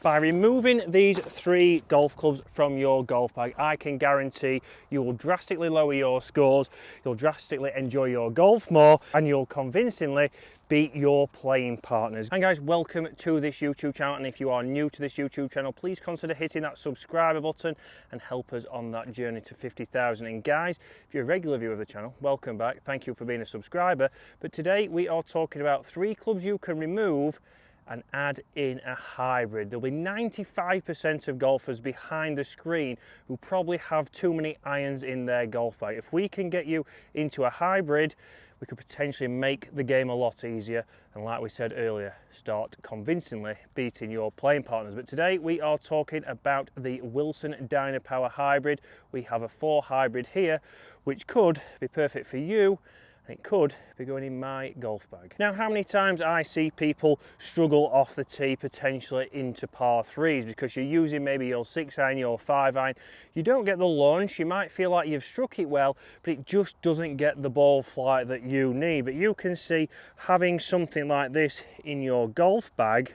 By removing these 3 golf clubs from your golf bag, I can guarantee you will drastically lower your scores, you'll drastically enjoy your golf more, and you'll convincingly beat your playing partners. And guys, welcome to this YouTube channel, and if you are new to this YouTube channel, please consider hitting that subscribe button and help us on that journey to 50,000. And guys, if you're a regular viewer of the channel, welcome back. Thank you for being a subscriber. But today we are talking about 3 clubs you can remove and add in a hybrid. There'll be 95% of golfers behind the screen who probably have too many irons in their golf bag. If we can get you into a hybrid, we could potentially make the game a lot easier, and like we said earlier, start convincingly beating your playing partners. But today we are talking about the Wilson Dynapower hybrid. We have a 4 hybrid here, which could be perfect for you, and it could be going in my golf bag. Now, how many times I see people struggle off the tee potentially into par 3s because you're using maybe your 6 iron, your 5 iron, you don't get the launch, you might feel like you've struck it well, but it just doesn't get the ball flight that you need. But you can see having something like this in your golf bag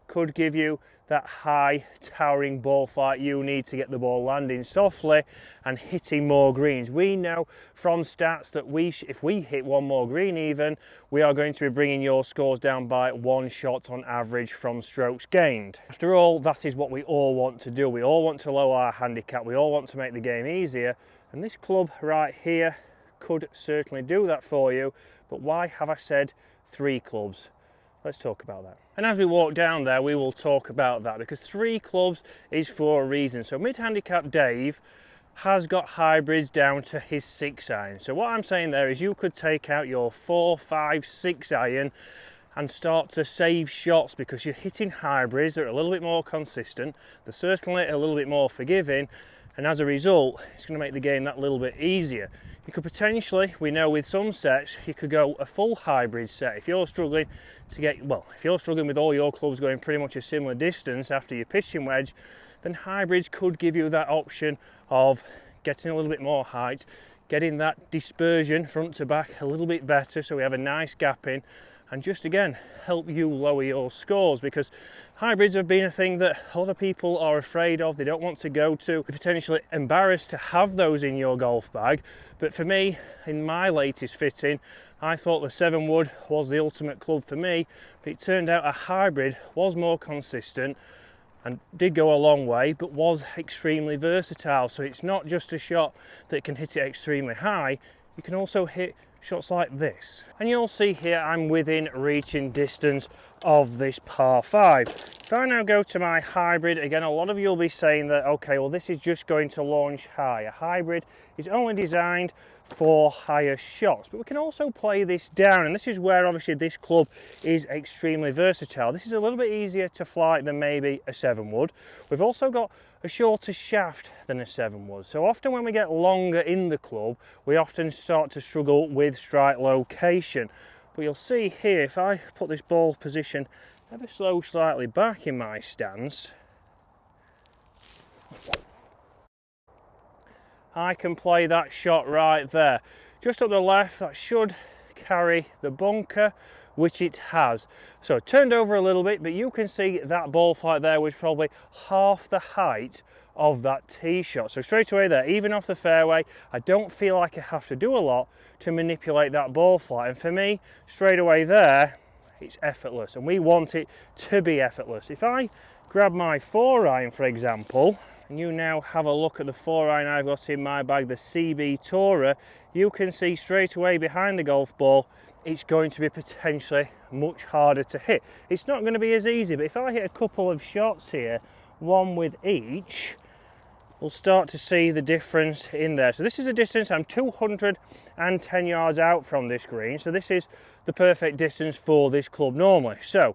could give you that high towering ball flight you need to get the ball landing softly and hitting more greens. We know from stats that if we hit 1 more green even, we are going to be bringing your scores down by 1 shot on average from strokes gained. After all, that is what we all want to do. We all want to lower our handicap, we all want to make the game easier, and this club right here could certainly do that for you. But why have I said 3 clubs? Let's talk about that. And as we walk down there, we will talk about that, because 3 clubs is for a reason. So mid-handicap Dave has got hybrids down to his 6 iron. So what I'm saying there is you could take out your 4, 5, 6 iron and start to save shots, because you're hitting hybrids that are a little bit more consistent. They're certainly a little bit more forgiving, and as a result, it's going to make the game that little bit easier. You could potentially, we know with some sets, you could go a full hybrid set. If you're struggling to get, well, if you're struggling with all your clubs going pretty much a similar distance after your pitching wedge, then hybrids could give you that option of getting a little bit more height, getting that dispersion front to back a little bit better, so we have a nice gap in, and just again help you lower your scores, because hybrids have been a thing that a lot of people are afraid of. They don't want to go to, they're potentially embarrassed to have those in your golf bag. But for me, in my latest fitting, I thought the 7 wood was the ultimate club for me, but it turned out a hybrid was more consistent and did go a long way, but was extremely versatile. So it's not just a shot that can hit it extremely high, you can also hit shots like this. And you'll see here I'm within reaching distance of this par 5. If I now go to my hybrid, again, a lot of you will be saying that, okay, well, this is just going to launch high. A hybrid is only designed for higher shots, but we can also play this down, and this is where obviously this club is extremely versatile. This is a little bit easier to flight than maybe a 7 wood. We've also got a shorter shaft than a 7 wood, so often when we get longer in the club, we often start to struggle with strike location. But you'll see here, if I put this ball position ever so slightly back in my stance, I can play that shot right there. Just up the left, that should carry the bunker, which it has. So it turned over a little bit, but you can see that ball flight there was probably half the height of that tee shot. So straight away there, even off the fairway, I don't feel like I have to do a lot to manipulate that ball flight. And for me, straight away there, it's effortless, and we want it to be effortless. If I grab my 4 iron, for example, and you now have a look at the 4 iron I've got in my bag, the CB Tourer, you can see straight away behind the golf ball, it's going to be potentially much harder to hit. It's not going to be as easy, but if I hit a couple of shots here, 1 with each, we'll start to see the difference in there. So this is a distance, I'm 210 yards out from this green, so this is the perfect distance for this club normally. So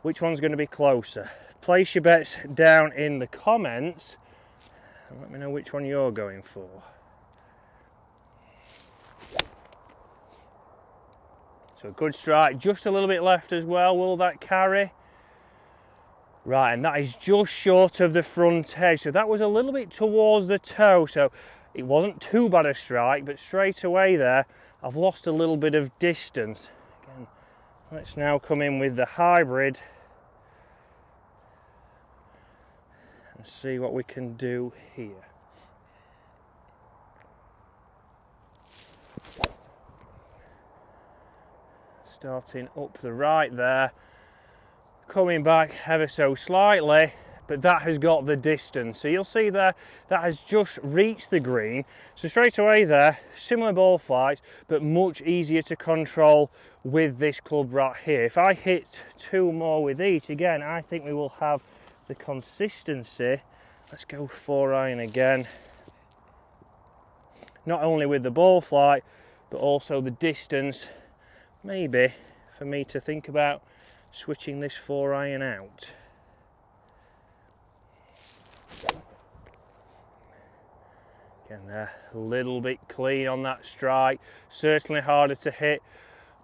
which one's going to be closer? Place your bets down in the comments and let me know which one you're going for. So a good strike, just a little bit left as well. Will that carry? Right, and that is just short of the front edge. So that was a little bit towards the toe. So it wasn't too bad a strike, but straight away there, I've lost a little bit of distance. Again, Let's now come in with the hybrid and see what we can do here. Starting up the right there, coming back ever so slightly, but that has got the distance. So you'll see there, that has just reached the green. So straight away there, similar ball flights, but much easier to control with this club right here. If I hit 2 more with each, again, I think we will have the consistency. Let's go 4-iron again. Not only with the ball flight, but also the distance. Maybe for me to think about switching this 4-iron out. Again, they're a little bit clean on that strike, certainly harder to hit.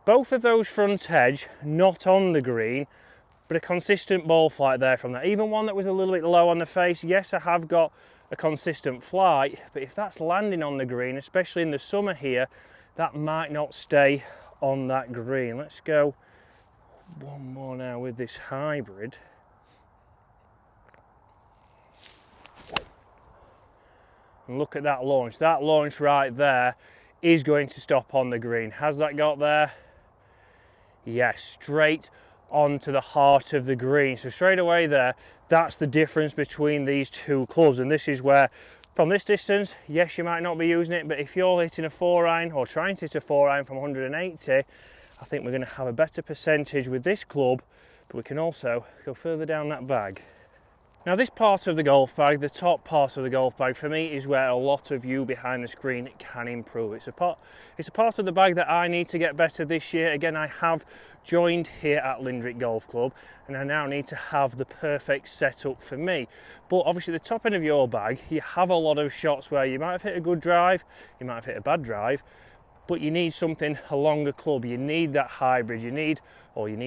Both of those front edge, not on the green, but a consistent ball flight there from that. Even one that was a little bit low on the face, yes, I have got a consistent flight, but if that's landing on the green, especially in the summer here, that might not stay on that green. Let's go one more now with this hybrid. And look at that launch. That launch right there is going to stop on the green. Has that got there? Yes, straight onto the heart of the green. So straight away there, that's the difference between these two clubs. And this is where, from this distance, yes, you might not be using it, but if you're hitting a 4-iron or trying to hit a 4-iron from 180, I think we're going to have a better percentage with this club, but we can also go further down that bag. Now this part of the golf bag, the top part of the golf bag, for me is where a lot of you behind the screen can improve. It's a part of the bag that I need to get better this year. Again, I have joined here at Lindrick Golf Club and I now need to have the perfect setup for me. But obviously the top end of your bag, you have a lot of shots where you might have hit a good drive, you might have hit a bad drive, but you need something, a longer club. You need that hybrid. You need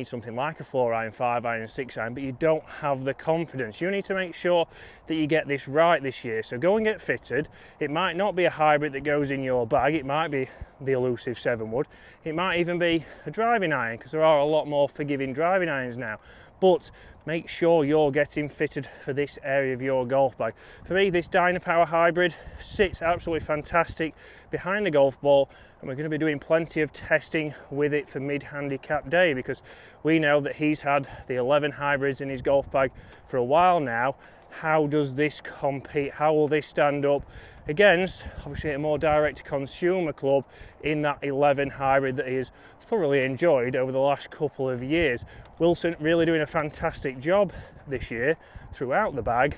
something like a 4-iron, 5-iron, 6-iron, but you don't have the confidence. You need to make sure that you get this right this year. So go and get fitted. It might not be a hybrid that goes in your bag. It might be the elusive 7-wood. It might even be a driving iron, because there are a lot more forgiving driving irons now. But make sure you're getting fitted for this area of your golf bag. For me, this Dynapower hybrid sits absolutely fantastic behind the golf ball, and we're going to be doing plenty of testing with it for mid-handicap day, because we know that he's had the 11 hybrids in his golf bag for a while now. How does this compete? How will this stand up against, obviously, a more direct consumer club in that 11 hybrid that he has thoroughly enjoyed over the last couple of years? Wilson really doing a fantastic job this year throughout the bag.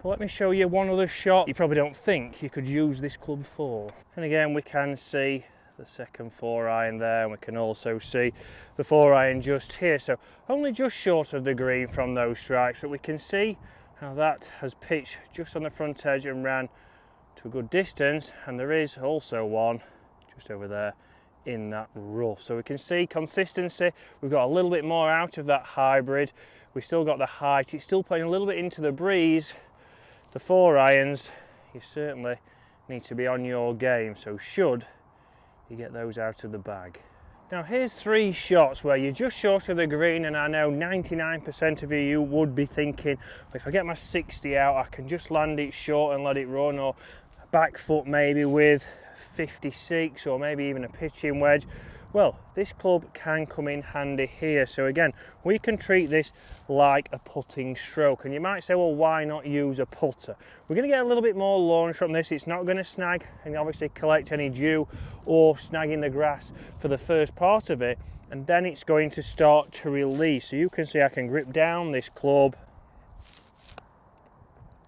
But let me show you one other shot you probably don't think you could use this club for. And again, we can see the second 4-iron there, and we can also see the 4-iron just here. So only just short of the green from those strikes, but we can see how that has pitched just on the front edge and ran to a good distance. And there is also one just over there in that rough. So we can see consistency. We've got a little bit more out of that hybrid. We've still got the height. It's still playing a little bit into the breeze. The 4-irons, you certainly need to be on your game, so should you get those out of the bag. Now here's 3 shots where you're just short of the green, and I know 99% of you would be thinking, well, if I get my 60 out, I can just land it short and let it run, or back foot maybe with 56, or maybe even a pitching wedge. Well, this club can come in handy here. So again, we can treat this like a putting stroke. And you might say, well, why not use a putter? We're going to get a little bit more launch from this. It's not going to snag and obviously collect any dew or snag in the grass for the first part of it. And then it's going to start to release. So you can see I can grip down this club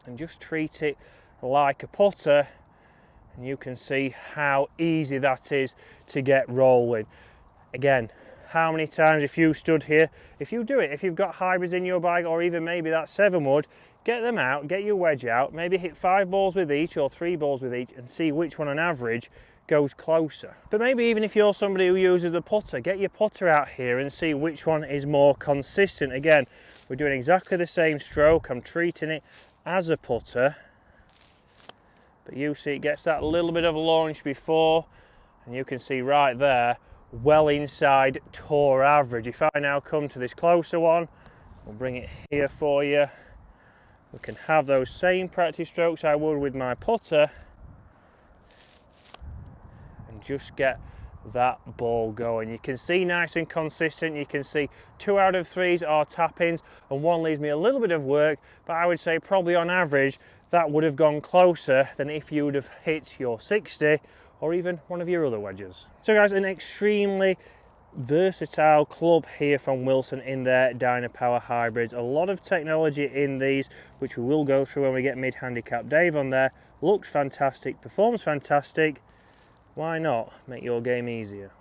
and just treat it like a putter. And you can see how easy that is to get rolling. Again, how many times, if you stood here, if you do it, if you've got hybrids in your bag, or even maybe that 7-wood, get them out, get your wedge out, maybe hit 5 balls with each or 3 balls with each, and see which one on average goes closer. But maybe even if you're somebody who uses the putter, get your putter out here and see which one is more consistent. Again, we're doing exactly the same stroke. I'm treating it as a putter. But you see it gets that little bit of launch before, and you can see right there well inside tour average. If I now come to this closer one, we'll bring it here for you. We can have those same practice strokes I would with my putter and just get that ball going. You can see nice and consistent. You can see 2 out of 3s are tap-ins and 1 leaves me a little bit of work, but I would say probably on average that would have gone closer than if you would have hit your 60 or even one of your other wedges. So guys, an extremely versatile club here from Wilson in their Dynapower hybrids. A lot of technology in these, which we will go through when we get mid-handicap Dave on there. Looks fantastic, performs fantastic. Why not make your game easier?